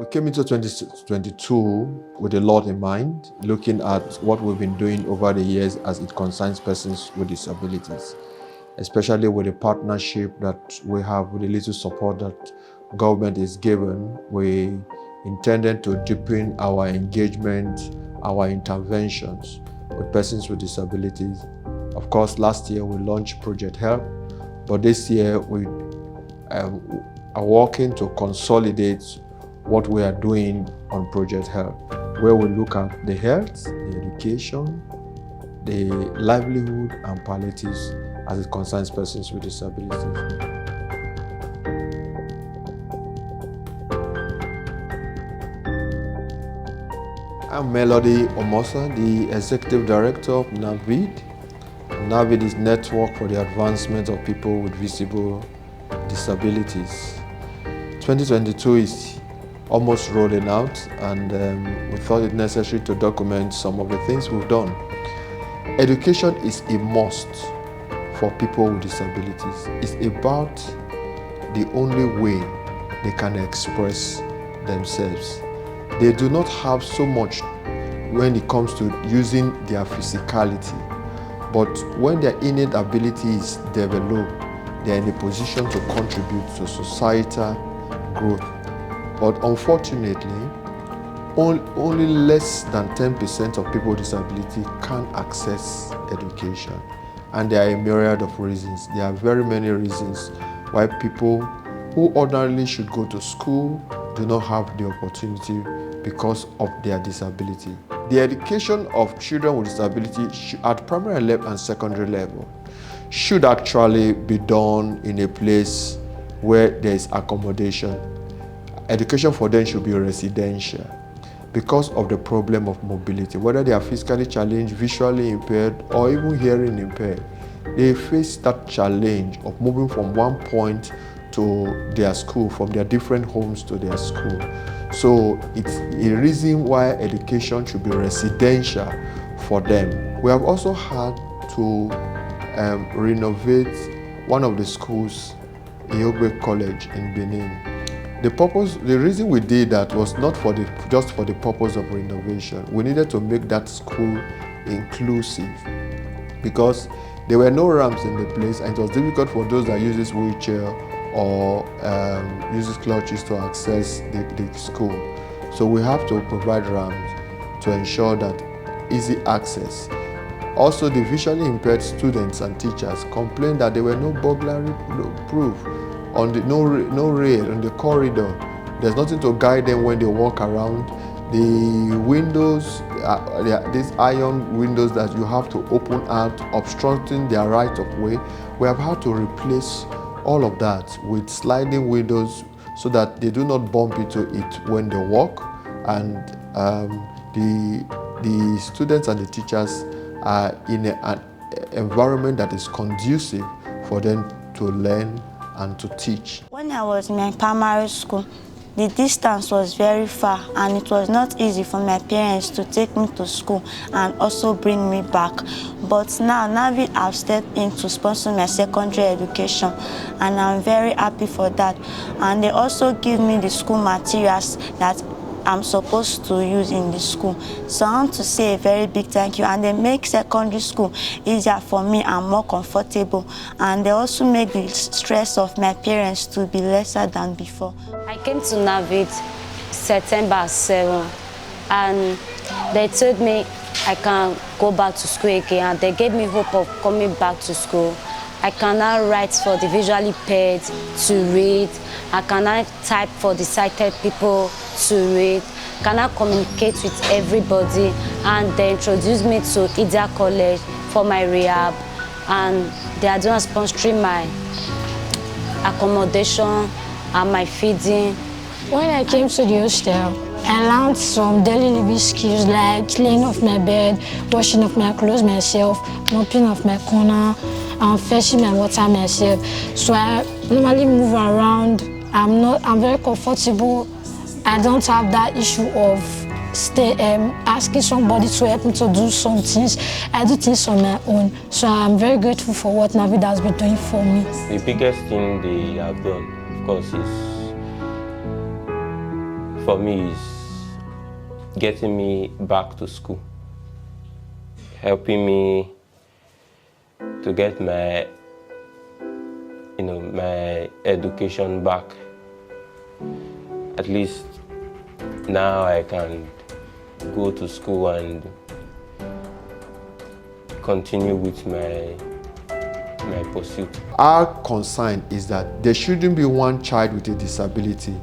We came into 2022 with a lot in mind, looking at what we've been doing over the years as it concerns persons with disabilities, especially with the partnership that we have, with the little support that government is given. We intended to deepen our engagement, our interventions with persons with disabilities. Of course, last year we launched Project Help, but this year we are working to consolidate what we are doing on Project Help, where we look at the health, the education, the livelihood and palliatives as it concerns persons with disabilities. I'm Melody Omosa, the Executive Director of NAPVID. NAPVID is Network for the Advancement of People with Visible Disabilities. 2022 is almost rolling out, and we thought it necessary to document some of the things we've done. Education is a must for people with disabilities. It's about the only way they can express themselves. They do not have so much when it comes to using their physicality, but when their innate ability is developed, they're in a position to contribute to societal growth. But unfortunately, only less than 10% of people with disability can access education. And there are a myriad of reasons. There are very many reasons why people who ordinarily should go to school do not have the opportunity because of their disability. The education of children with disability at primary level and secondary level should actually be done in a place where there is accommodation. Education for them should be residential because of the problem of mobility. Whether they are physically challenged, visually impaired, or even hearing impaired, they face that challenge of moving from one point to their school, from their different homes to their school. So it's a reason why education should be residential for them. We have also had to renovate one of the schools, Iogbe College in Benin. The reason we did that was not just for the purpose of renovation. We needed to make that school inclusive because there were no ramps in the place, and it was difficult for those that uses wheelchair or uses clutches to access the school. So we have to provide ramps to ensure that easy access. Also, the visually impaired students and teachers complained that there were no burglary proof. On the no rail on the corridor. There's nothing to guide them when they walk around. The windows, these iron windows that you have to open out, obstructing their right of way. We have had to replace all of that with sliding windows so that they do not bump into it when they walk. And the students and the teachers are in an environment that is conducive for them to learn and to teach. When I was in my primary school, the distance was very far, and it was not easy for my parents to take me to school and also bring me back. But now NAPVID have stepped in to sponsor my secondary education, and I'm very happy for that. And they also give me the school materials that I'm supposed to use in the school. So I want to say a very big thank you, and they make secondary school easier for me and more comfortable, and they also make the stress of my parents to be lesser than before. I came to NAPVID September 7, and they told me I can go back to school again, and they gave me hope of coming back to school. I can now write for the visually impaired to read. I can now type for the sighted people to read. I can now communicate with everybody, and they introduced me to Idia College for my rehab, and they are doing sponsoring my accommodation and my feeding. When I came to the hostel, I learned some daily living skills like cleaning of my bed, washing of my clothes myself, mopping of my corner, and fetching my water myself. So I normally move around. I'm very comfortable. I don't have that issue of asking somebody to help me to do some things. I do things on my own. So I'm very grateful for what NAPVID has been doing for me. The biggest thing they have done, of course, is for me is getting me back to school, helping me to get my my education back. At least now I can go to school and continue with my pursuit. Our concern is that there shouldn't be one child with a disability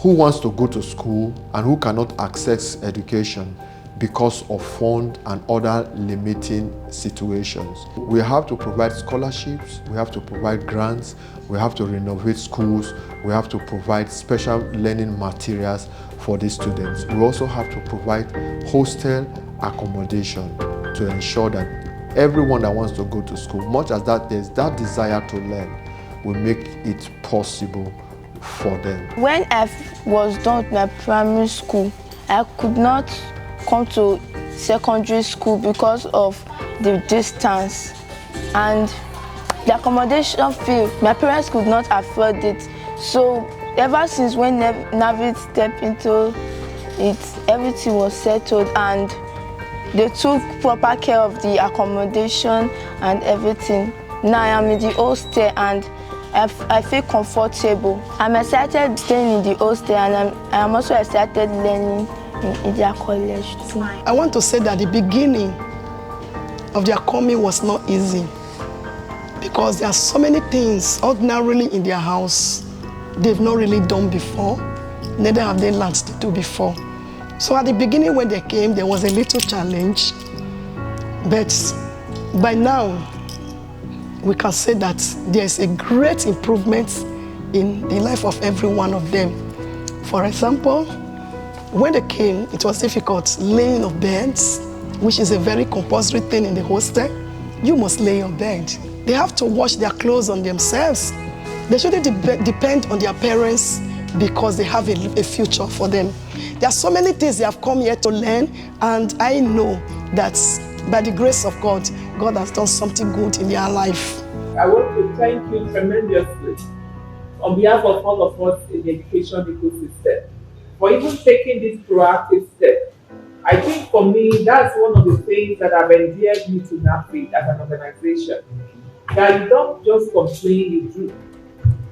who wants to go to school and who cannot access education because of fund and other limiting situations. We have to provide scholarships, we have to provide grants, we have to renovate schools, we have to provide special learning materials for these students. We also have to provide hostel accommodation to ensure that everyone that wants to go to school, much as that there's that desire to learn, will make it possible for them. When I was done with my primary school, I could not come to secondary school because of the distance and the accommodation fee. My parents could not afford it. So ever since when NAPVID stepped into it, everything was settled and they took proper care of the accommodation and everything. Now I am in the hostel and I feel comfortable. I'm excited staying in the hostel and I'm also excited learning in their college too. I want to say that the beginning of their coming was not easy because there are so many things ordinarily in their house they've not really done before, neither have they learned to do before. So at the beginning when they came, there was a little challenge, but by now we can say that there is a great improvement in the life of every one of them. For example, when they came, it was difficult laying of beds, which is a very compulsory thing in the hostel. You must lay your bed. They have to wash their clothes on themselves. They shouldn't depend on their parents because they have a future for them. There are so many things they have come here to learn, and I know that by the grace of God, God has done something good in their life. I want to thank you tremendously on behalf of all of us in the education ecosystem for even taking this proactive step. I think for me, that's one of the things that have endeared me to NAPVID as an organization. That you don't just complain,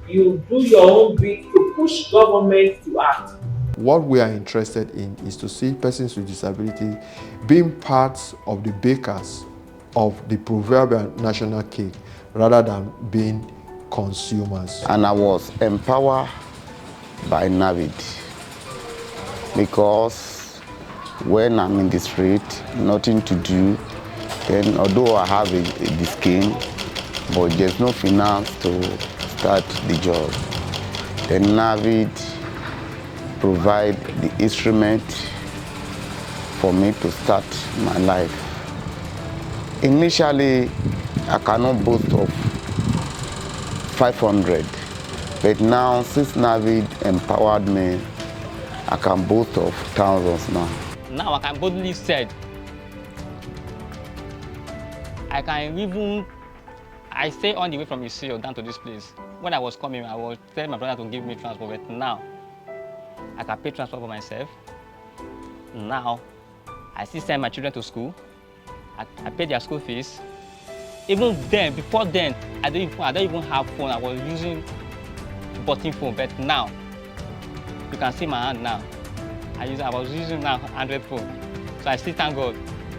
you do your own bit to push government to act. What we are interested in is to see persons with disability being part of the bakers of the proverbial national cake rather than being consumers. And I was empowered by NAPVID because when I'm in the street, nothing to do, then although I have the skin, but there's no finance to start the job. Then NAPVID provide the instrument for me to start my life. Initially, I cannot boast of 500, but now since NAPVID empowered me, I can boast of thousands now. Now I can boldly say, I stay on the way from Isio down to this place. When I was coming, I was telling my brother to give me transport, but now I can pay transport for myself. Now I still send my children to school. I pay their school fees. Even then, before then, I don't even have phone. I was using button phone, but now you can see my hand now. I was using now Android phone. So I still thank God.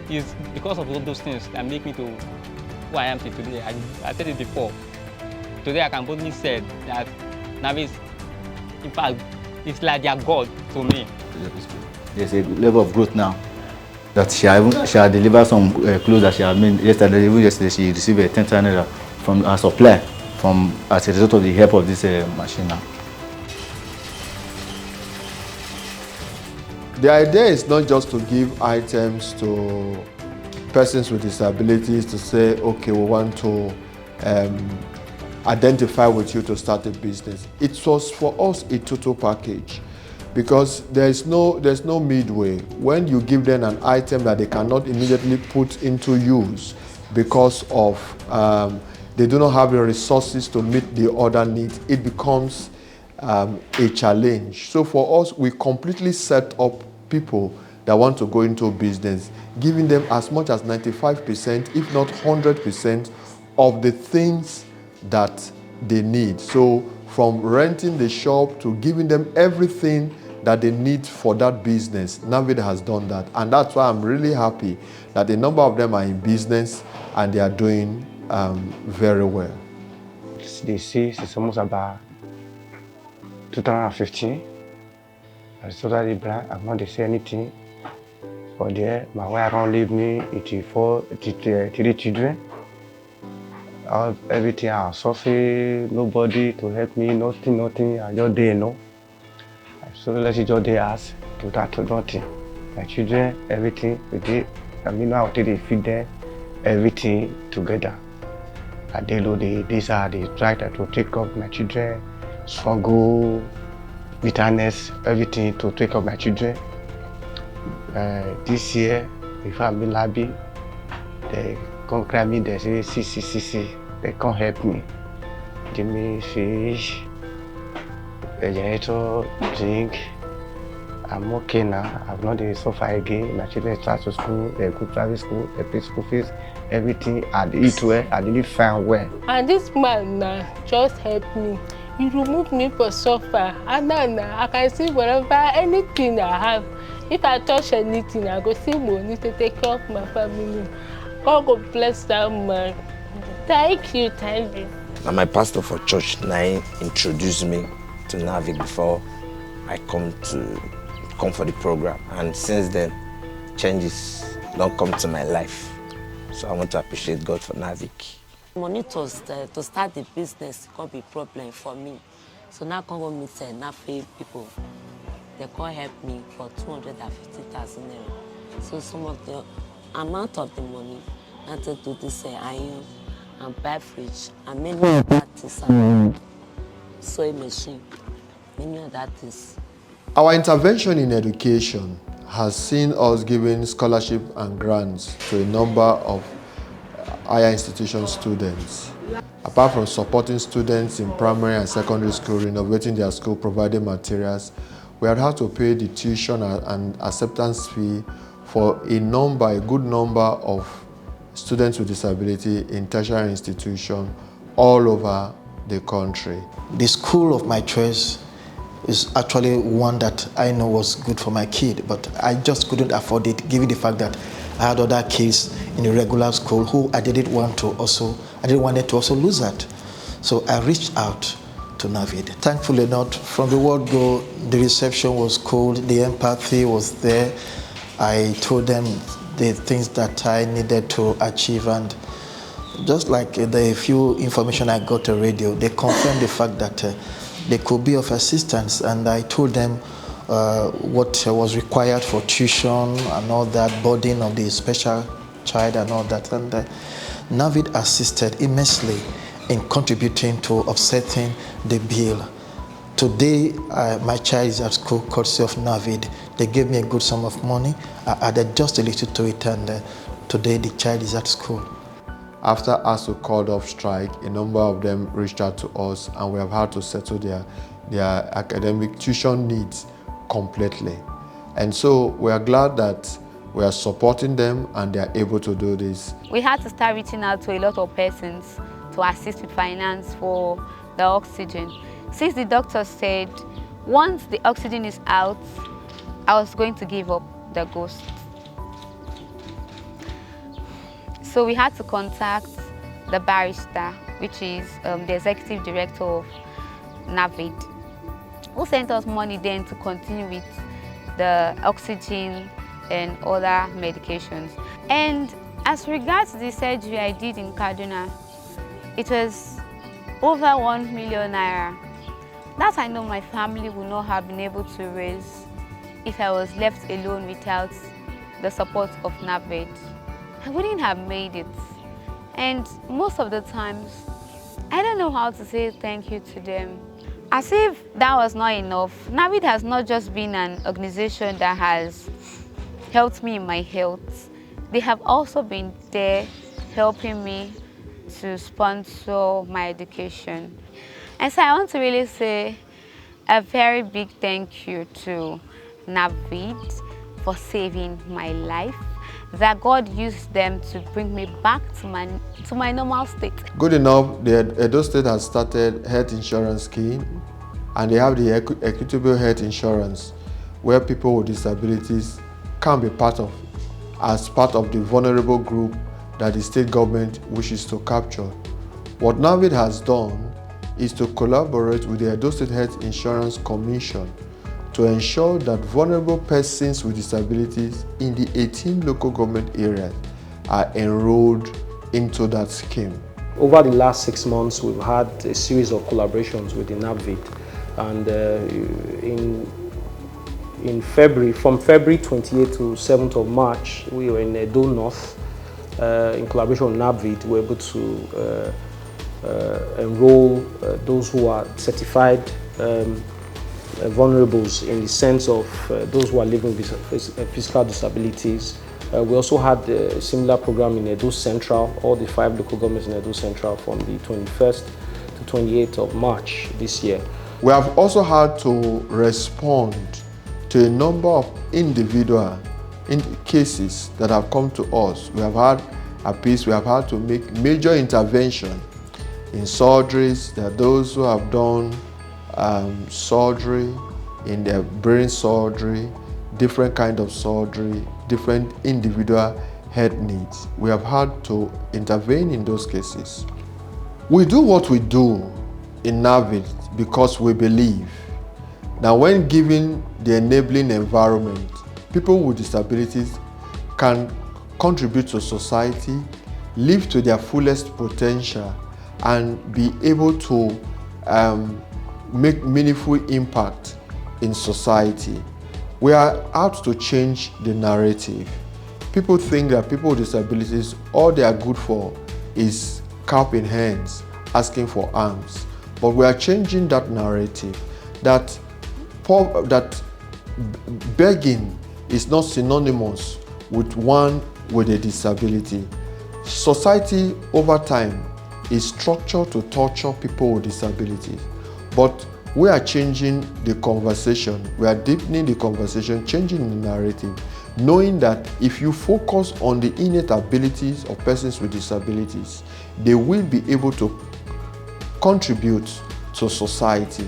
It's because of all those things that make me to who I am today. I said it before. Today I can boldly say that NAPVID, in fact, it's like their God to me. There's a level of growth now. That she had delivered some clothes that she had made yesterday. Even yesterday she received a 10,000 naira from a supplier as a result of the help of this machine now. The idea is not just to give items to persons with disabilities to say, okay, we want to identify with you to start a business. It was for us a total package because there's no midway. When you give them an item that they cannot immediately put into use because of they do not have the resources to meet the other needs, it becomes a challenge. So for us, we completely set up people that want to go into business, giving them as much as 95%, if not 100% of the things that they need. So from renting the shop to giving them everything that they need for that business, NAPVID has done that. And that's why I'm really happy that a number of them are in business and they are doing very well. They say it's almost about 2015. I totally blank. I've not say anything. For there, my wife don't leave me. It's for three children. Everything I suffer, nobody to help me, nothing. I just there, no. So let's just there ask to that to nothing. My children, everything we did. I mean, now they feed them, everything together. I did these are the try to take up my children, struggle, bitterness, everything to take up my children. This year, if I'm in Labi, they come cry me, they say, see, they can't help me. Give me fish, a generator, drink. I'm okay now. I've not suffer again. My children start to school, they go private school, they pay school fees, everything. I eat well, I didn't find well. And this man just helped me. He removed me for suffer. And now I can see whatever, anything I have. If I touch anything, I go see money to take care of my family. God go bless that man. Thank you. Now my pastor for church now introduced me to NAPVID before I come for the program. And since then, changes don't come to my life. So I want to appreciate God for NAPVID. Money to start the business can't be a problem for me. So now I can go meet NAPVID people. They can help me for 250,000 naira. So some of the amount of the money I to do this iron and buy fridge and many other things around. Sewing machine, many other things. Our intervention in education has seen us giving scholarship and grants to a number of higher institution students. Apart from supporting students in primary and secondary school, renovating their school, providing materials, we have had to pay the tuition and acceptance fee for a good number of students with disability in tertiary institutions all over the country. The school of my choice is actually one that I know was good for my kid, but I just couldn't afford it given the fact that I had other kids in the regular school who I didn't want to also lose that. So I reached out to NAPVID. Thankfully not, from the word go, the reception was cold, the empathy was there. I told them the things that I needed to achieve, and just like the few information I got on radio, they confirmed the fact that they could be of assistance, and I told them what was required for tuition and all that, boarding of the special child and all that, and NAPVID assisted immensely in contributing to offsetting the bill. Today, my child is at school courtesy of NAPVID. They gave me a good sum of money. I added just a little to it, and today the child is at school. After ASU called off strike, a number of them reached out to us, and we have had to settle their academic tuition needs completely. And so we are glad that we are supporting them and they are able to do this. We had to start reaching out to a lot of persons to assist with finance for the oxygen. Since the doctor said once the oxygen is out, I was going to give up the ghost. So we had to contact the barrister, which is the executive director of NAPVID, who sent us money then to continue with the oxygen and other medications. And as regards the surgery I did in Kaduna, it was over 1 million naira. That I know my family would not have been able to raise if I was left alone without the support of NAPVID. I wouldn't have made it. And most of the times, I don't know how to say thank you to them. As if that was not enough, NAPVID has not just been an organization that has helped me in my health. They have also been there helping me to sponsor my education. And so I want to really say A very big thank you to NAPVID for saving my life, that God used them to bring me back to my normal state. Good enough, the Edo State has started health insurance scheme, and they have the equitable health insurance where people with disabilities can be part of, as part of the vulnerable group that the state government wishes to capture. What NAPVID has done is to collaborate with the Edo State Health Insurance Commission to ensure that vulnerable persons with disabilities in the 18 local government areas are enrolled into that scheme. Over the last 6 months, we've had a series of collaborations with the NAPVID, and in February, from February 28th to 7th of March, we were in Edo North. In collaboration with NAPVID, we were able to enroll those who are certified vulnerables, in the sense of those who are living with physical disabilities. We also had a similar program in Edo Central, all the 5 local governments in Edo Central, from the 21st to 28th of March this year. We have also had to respond to a number of individual cases that have come to us. We have had appeals, we have had to make major intervention in surgeries. There are those who have done surgery, in their brain surgery, different kind of surgery, different individual health needs. We have had to intervene in those cases. We do what we do in NAPVID because we believe that when given the enabling environment, people with disabilities can contribute to society, live to their fullest potential, and be able to make meaningful impact in society. We are out to change the narrative. People think that people with disabilities, all they are good for is cap in hands, asking for arms. But we are changing that narrative, that begging is not synonymous with one with a disability. Society over time is structured to torture people with disabilities. But we are changing the conversation, we are deepening the conversation, changing the narrative, knowing that if you focus on the innate abilities of persons with disabilities, they will be able to contribute to society.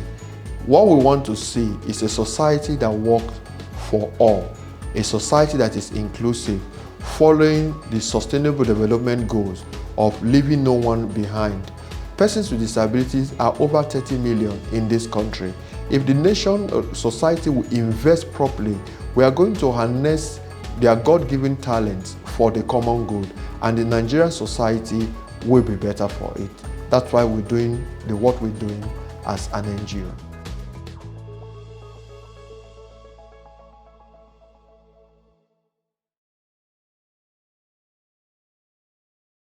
What we want to see is a society that works for all, a society that is inclusive, following the Sustainable Development Goals of leaving no one behind. Persons with disabilities are over 30 million in this country. If the nation or society will invest properly, we are going to harness their God-given talents for the common good, and the Nigerian society will be better for it. That's why we're doing what we're doing as an NGO.